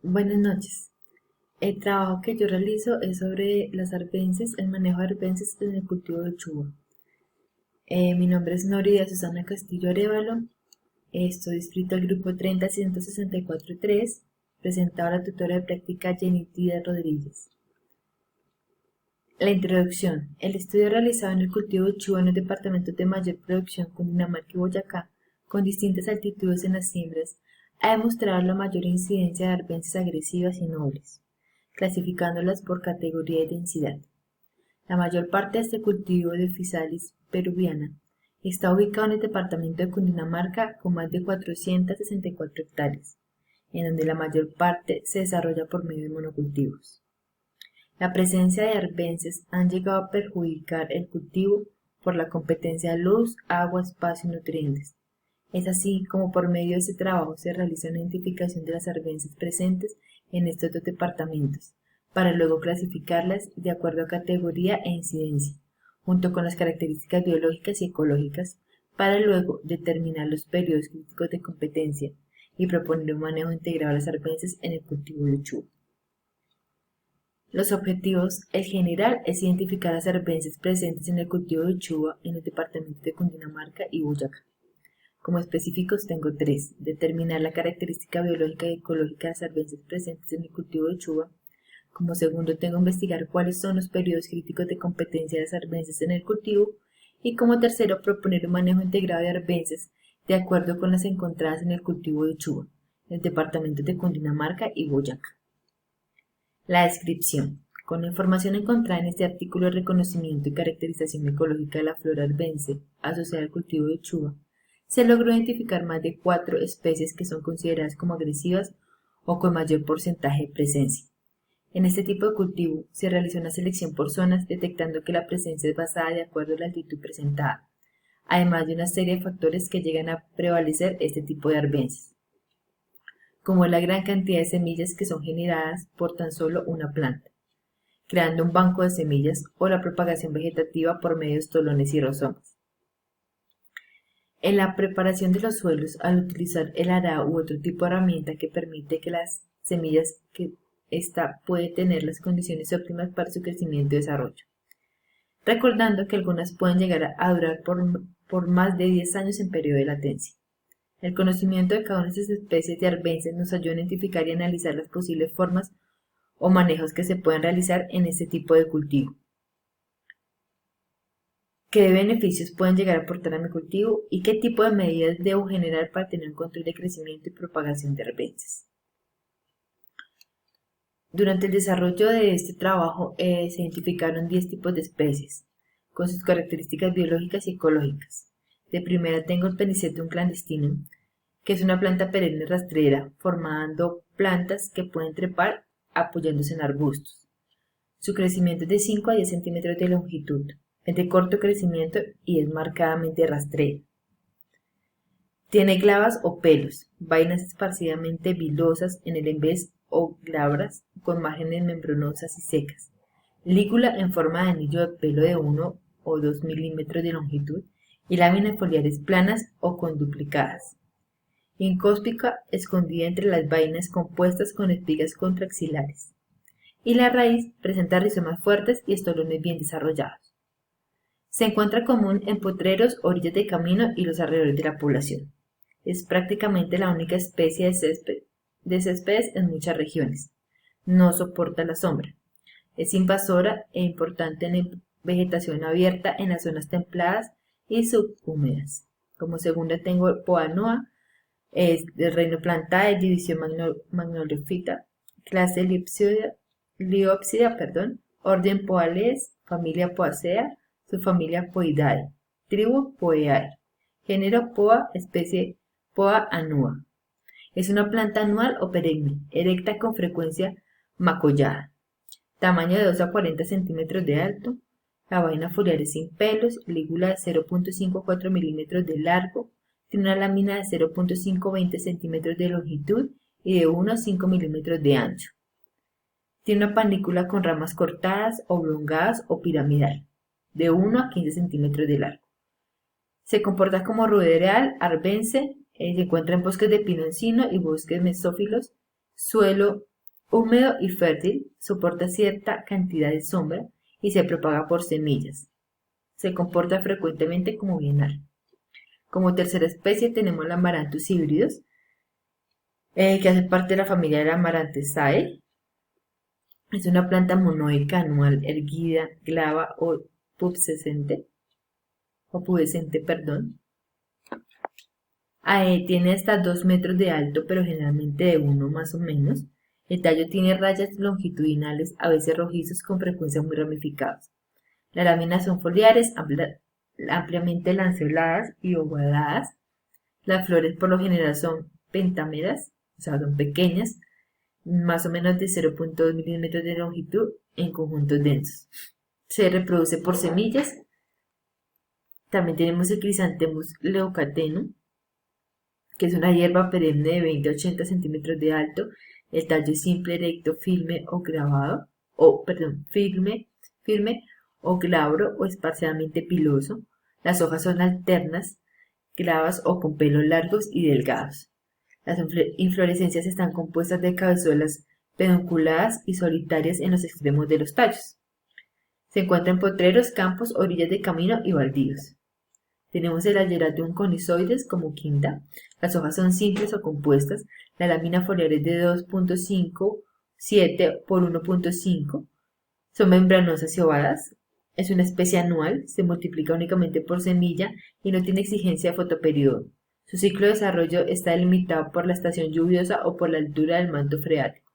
Buenas noches. El trabajo que yo realizo es sobre las arbences, el manejo de arbences en el cultivo de uchuva. Mi nombre es Norida Susana Castillo Arévalo. Estoy inscrito al grupo 301643, presentado a la tutora de práctica Jenny Tida Rodríguez. La introducción. El estudio realizado en el cultivo de uchuva en los departamentos de mayor producción Cundinamarca y Boyacá, con distintas altitudes en las siembras, ha demostrado la mayor incidencia de arbences agresivas y nobles, clasificándolas por categoría y densidad. La mayor parte de este cultivo de Physalis peruviana está ubicado en el departamento de Cundinamarca con más de 464 hectáreas, en donde la mayor parte se desarrolla por medio de monocultivos. La presencia de arbences han llegado a perjudicar el cultivo por la competencia de luz, agua, espacio y nutrientes. Es así como por medio de este trabajo se realiza una identificación de las arbences presentes en estos dos departamentos, para luego clasificarlas de acuerdo a categoría e incidencia, junto con las características biológicas y ecológicas, para luego determinar los periodos críticos de competencia y proponer un manejo integrado de las arbences en el cultivo de uchuva. Los objetivos, el general, es identificar las arbences presentes en el cultivo de uchuva en los departamentos de Cundinamarca y Boyacá. Como específicos tengo tres: determinar la característica biológica y ecológica de las arbences presentes en el cultivo de uchuva. Como segundo tengo investigar cuáles son los periodos críticos de competencia de las arbences en el cultivo. Y como tercero proponer un manejo integrado de arbences de acuerdo con las encontradas en el cultivo de uchuva, en el departamento de Cundinamarca y Boyacá. La descripción. Con la información encontrada en este artículo de reconocimiento y caracterización ecológica de la flora arbense asociada al cultivo de uchuva, se logró identificar más de 4 especies que son consideradas como agresivas o con mayor porcentaje de presencia. En este tipo de cultivo se realizó una selección por zonas, detectando que la presencia es basada de acuerdo a la altitud presentada, además de una serie de factores que llegan a prevalecer este tipo de arbences, como la gran cantidad de semillas que son generadas por tan solo una planta, creando un banco de semillas, o la propagación vegetativa por medio de estolones y rizomas. En la preparación de los suelos, al utilizar el arado u otro tipo de herramienta que permite que las semillas que ésta puede tener las condiciones óptimas para su crecimiento y desarrollo. Recordando que algunas pueden llegar a durar por más de 10 años en periodo de latencia. El conocimiento de cada una de estas especies de arbences nos ayuda a identificar y analizar las posibles formas o manejos que se pueden realizar en este tipo de cultivo. ¿Qué beneficios pueden llegar a aportar a mi cultivo y qué tipo de medidas debo generar para tener un control de crecimiento y propagación de arbences? Durante el desarrollo de este trabajo se identificaron 10 tipos de especies, con sus características biológicas y ecológicas. De primera tengo el Penicetum clandestino, que es una planta perenne rastrera, formando plantas que pueden trepar apoyándose en arbustos. Su crecimiento es de 5 a 10 centímetros de longitud, es de corto crecimiento y es marcadamente rastrera. Tiene glabas o pelos, vainas esparcidamente vilosas en el envés o glabras, con márgenes membranosas y secas. Lígula en forma de anillo de pelo de 1 o 2 milímetros de longitud y láminas foliares planas o conduplicadas. Incóspica escondida entre las vainas compuestas con espigas contraxilares. Y la raíz presenta rizomas fuertes y estolones bien desarrollados. Se encuentra común en potreros, orillas de camino y los alrededores de la población. Es prácticamente la única especie de céspedes en muchas regiones. No soporta la sombra. Es invasora e importante en la vegetación abierta en las zonas templadas y subhúmedas. Como segunda tengo Poa annua, es del reino Plantae, división Magnoliophyta, clase Liopsida, orden Poales, familia Poaceae, subfamilia Poidae, tribu Poeae, género Poa, especie Poa annua. Es una planta anual o perenne, erecta con frecuencia macollada. Tamaño de 2 a 40 centímetros de alto. La vaina foliar es sin pelos, lígula de 0.5 a 4 milímetros de largo. Tiene una lámina de 0.520 centímetros de longitud y de 1 a 5 milímetros de ancho. Tiene una panícula con ramas cortadas, oblongadas o piramidal, de 1 a 15 centímetros de largo. Se comporta como ruderal, arbense, se encuentra en bosques de pino encino y bosques mesófilos, suelo Húmedo y fértil, soporta cierta cantidad de sombra y se propaga por semillas. Se comporta frecuentemente como bienal. Como tercera especie tenemos la Amaranthus híbridos, que hace parte de la familia de la Amarantaceae. Es una planta monoica anual, erguida, glabra o pubescente, perdón. Tiene hasta 2 metros de alto, pero generalmente de 1 más o menos. El tallo tiene rayas longitudinales, a veces rojizos, con frecuencia muy ramificados. Las láminas son foliares, ampliamente lanceoladas y ovaladas. Las flores por lo general son pentámeras, o sea, son pequeñas, más o menos de 0,2 milímetros de longitud en conjuntos densos. Se reproduce por semillas. También tenemos el Chrysanthemum leucatenum, que es una hierba perenne de 20 a 80 centímetros de alto. El tallo es simple, erecto, firme o firme o glabro o esparcidamente piloso. Las hojas son alternas, glabras o con pelos largos y delgados. Las inflorescencias están compuestas de cabezuelas pedunculadas y solitarias en los extremos de los tallos. Se encuentran en potreros, campos, orillas de camino y baldíos. Tenemos el Ageratum conizoides como quinta. Las hojas son simples o compuestas. La lámina foliar es de 2,57 por 1,5. Son membranosas y ovadas. Es una especie anual, se multiplica únicamente por semilla y no tiene exigencia de fotoperiodo. Su ciclo de desarrollo está delimitado por la estación lluviosa o por la altura del manto freático.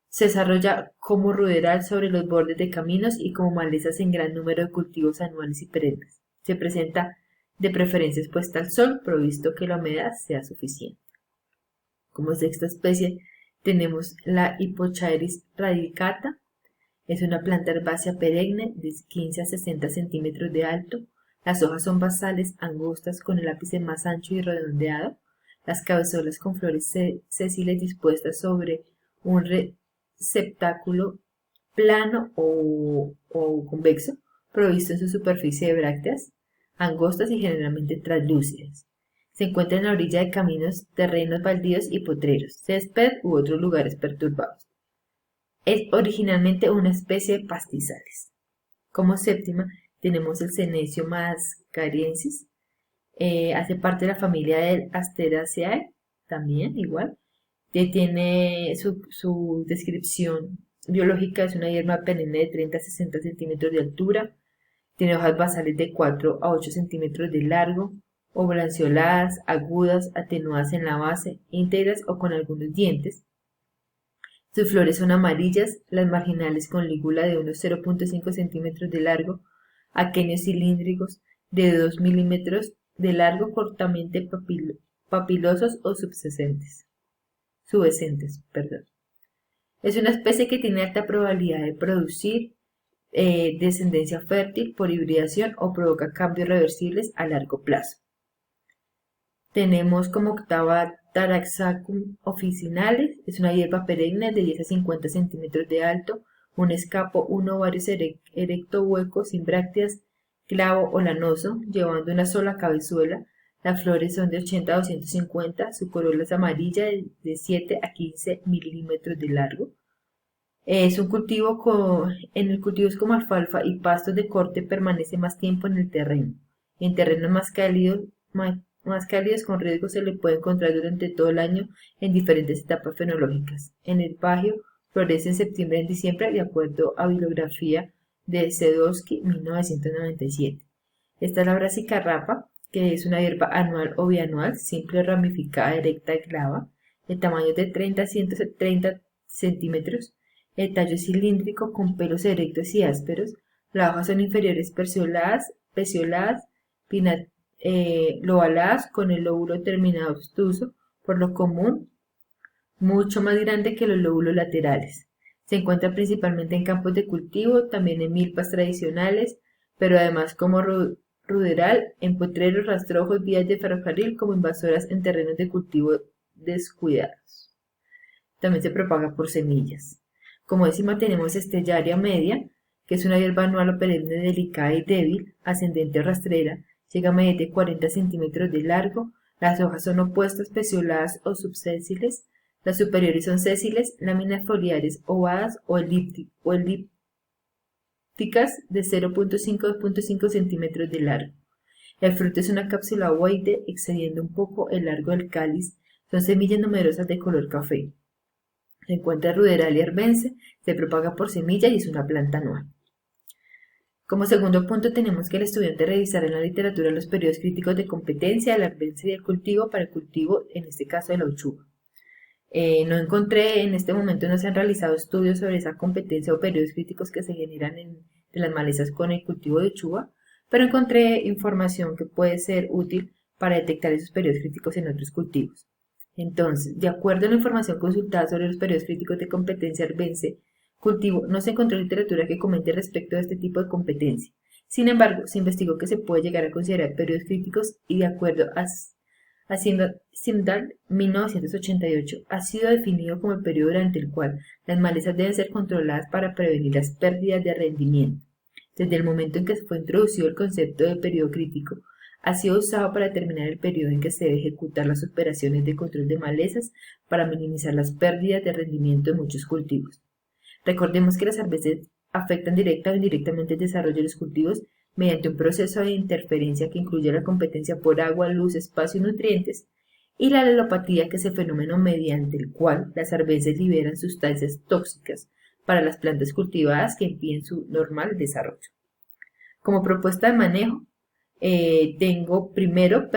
Se desarrolla como ruderal sobre los bordes de caminos y como malezas en gran número de cultivos anuales y perennes. Se presenta de preferencia expuesta al sol, provisto que la humedad sea suficiente. Como sexta especie tenemos la Hippochaeris radicata. Es una planta herbácea perenne de 15 a 60 centímetros de alto. Las hojas son basales, angostas, con el ápice más ancho y redondeado. Las cabezuelas con flores sesiles dispuestas sobre un receptáculo plano o convexo, provisto en su superficie de brácteas, angostas y generalmente translúcidas. Se encuentra en la orilla de caminos, terrenos baldíos y potreros, césped u otros lugares perturbados. Es originalmente una especie de pastizales. Como séptima tenemos el Senecio mascariensis. Hace parte de la familia del Asteraceae, también igual. Que tiene su descripción biológica, es una hierba perenne de 30 a 60 centímetros de altura. Tiene hojas basales de 4 a 8 centímetros de largo, oblanceoladas, agudas, atenuadas en la base, íntegras o con algunos dientes. Sus flores son amarillas, las marginales con lígula de unos 0,5 centímetros de largo, aquenios cilíndricos de 2 milímetros de largo, cortamente papilosos o pubescentes. Es una especie que tiene alta probabilidad de producir descendencia fértil por hibridación o provoca cambios reversibles a largo plazo. Tenemos como octava Taraxacum officinalis, es una hierba perenne de 10 a 50 centímetros de alto, un escapo, un ovario erecto hueco sin brácteas, clavo o lanoso, llevando una sola cabezuela. Las flores son de 80 a 250, su corola es amarilla de 7 a 15 milímetros de largo. Es un cultivo en el cultivo es como alfalfa y pastos de corte, permanece más tiempo en el terreno. En terrenos más cálidos con riesgo se le puede encontrar durante todo el año en diferentes etapas fenológicas. En el Pagio florece en septiembre y en diciembre, de acuerdo a bibliografía de Sedowski, 1997. Esta es la Brassicarrapa, que es una hierba anual o bianual, simple, ramificada, erecta y glabra. El tamaño es de 30 a 130 centímetros. El tallo es cilíndrico con pelos erectos y ásperos. Las hojas son inferiores pecioladas, lobuladas con el lóbulo terminado obtuso, por lo común mucho más grande que los lóbulos laterales. Se encuentra principalmente en campos de cultivo, también en milpas tradicionales, pero además como ruderal, en potreros, rastrojos, vías de ferrocarril, como invasoras en terrenos de cultivo descuidados. También se propaga por semillas. Como décima tenemos Stellaria media, que es una hierba anual o perenne delicada y débil, ascendente o rastrera, llega a medir de 40 centímetros de largo. Las hojas son opuestas, pecioladas o subsésiles. Las superiores son sésiles, láminas foliares ovadas o elípticas de 0.5 a 2.5 centímetros de largo. El fruto es una cápsula ovoide excediendo un poco el largo del cáliz. Son semillas numerosas de color café. Se encuentra Ruderalia arvense, se propaga por semilla y es una planta anual. Como segundo punto tenemos que el estudiante revisará en la literatura los periodos críticos de competencia del arbense y del cultivo para el cultivo, en este caso de la uchuva. No encontré, en este momento no se han realizado estudios sobre esa competencia o periodos críticos que se generan en las malezas con el cultivo de uchuva, pero encontré información que puede ser útil para detectar esos periodos críticos en otros cultivos. Entonces, de acuerdo a la información consultada sobre los periodos críticos de competencia arbense, cultivo, no se encontró literatura que comente respecto a este tipo de competencia. Sin embargo, se investigó que se puede llegar a considerar periodos críticos y de acuerdo a Simdal 1988 ha sido definido como el periodo durante el cual las malezas deben ser controladas para prevenir las pérdidas de rendimiento. Desde el momento en que fue introducido el concepto de periodo crítico, ha sido usado para determinar el periodo en que se debe ejecutar las operaciones de control de malezas para minimizar las pérdidas de rendimiento de muchos cultivos. Recordemos que las arbences afectan directa o indirectamente el desarrollo de los cultivos mediante un proceso de interferencia que incluye la competencia por agua, luz, espacio y nutrientes, y la alelopatía, que es el fenómeno mediante el cual las arbences liberan sustancias tóxicas para las plantas cultivadas que impiden su normal desarrollo. Como propuesta de manejo, tengo primero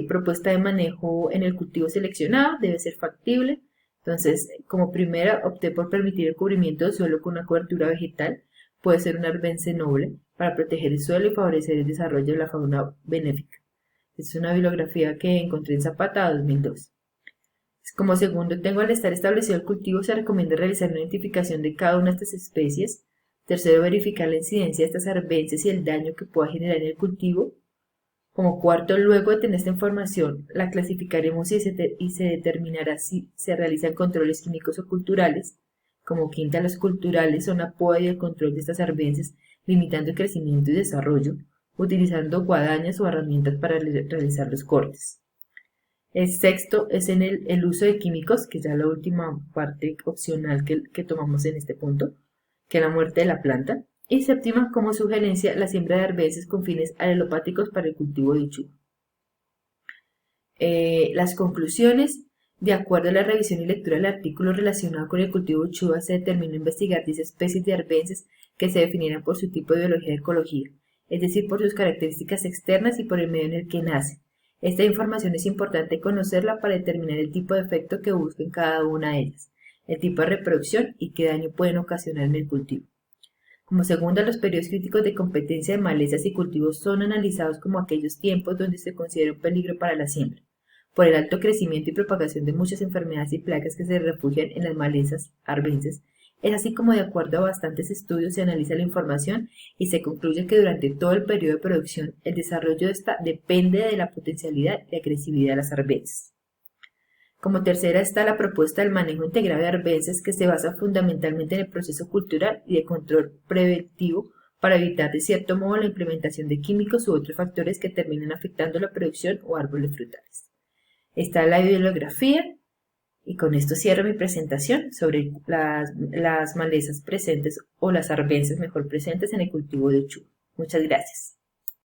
propuesta de manejo en el cultivo seleccionado, debe ser factible. Entonces, como primera opté por permitir el cubrimiento del suelo con una cobertura vegetal, puede ser un arbense noble, para proteger el suelo y favorecer el desarrollo de la fauna benéfica. Es una bibliografía que encontré en Zapata 2002. Como segundo, tengo al estar establecido el cultivo, se recomienda realizar una identificación de cada una de estas especies. Tercero, verificar la incidencia de estas arbences y el daño que pueda generar en el cultivo. Como cuarto, luego de tener esta información, la clasificaremos y se determinará si se realizan controles químicos o culturales. Como quinta, los culturales son apoyo y el control de estas arbences, limitando el crecimiento y desarrollo, utilizando guadañas o herramientas para realizar los cortes. El sexto es en el uso de químicos, que es ya la última parte opcional que tomamos en este punto, que es la muerte de la planta. Y séptima, como sugerencia, la siembra de arbences con fines alelopáticos para el cultivo de uchuva. Las conclusiones. De acuerdo a la revisión y lectura del artículo relacionado con el cultivo de uchuva, se determinó investigar 10 especies de arbences que se definieran por su tipo de biología y ecología, es decir, por sus características externas y por el medio en el que nacen. Esta información es importante conocerla para determinar el tipo de efecto que busquen cada una de ellas, el tipo de reproducción y qué daño pueden ocasionar en el cultivo. Como segunda, los periodos críticos de competencia de malezas y cultivos son analizados como aquellos tiempos donde se considera un peligro para la siembra, por el alto crecimiento y propagación de muchas enfermedades y plagas que se refugian en las malezas arbences. Es así como, de acuerdo a bastantes estudios, se analiza la información y se concluye que durante todo el periodo de producción el desarrollo de esta depende de la potencialidad y agresividad de las arbences. Como tercera está la propuesta del manejo integrado de arbences, que se basa fundamentalmente en el proceso cultural y de control preventivo para evitar de cierto modo la implementación de químicos u otros factores que terminen afectando la producción o árboles frutales. Está la bibliografía y con esto cierro mi presentación sobre las malezas presentes o las arbences mejor presentes en el cultivo de uchuva. Muchas gracias.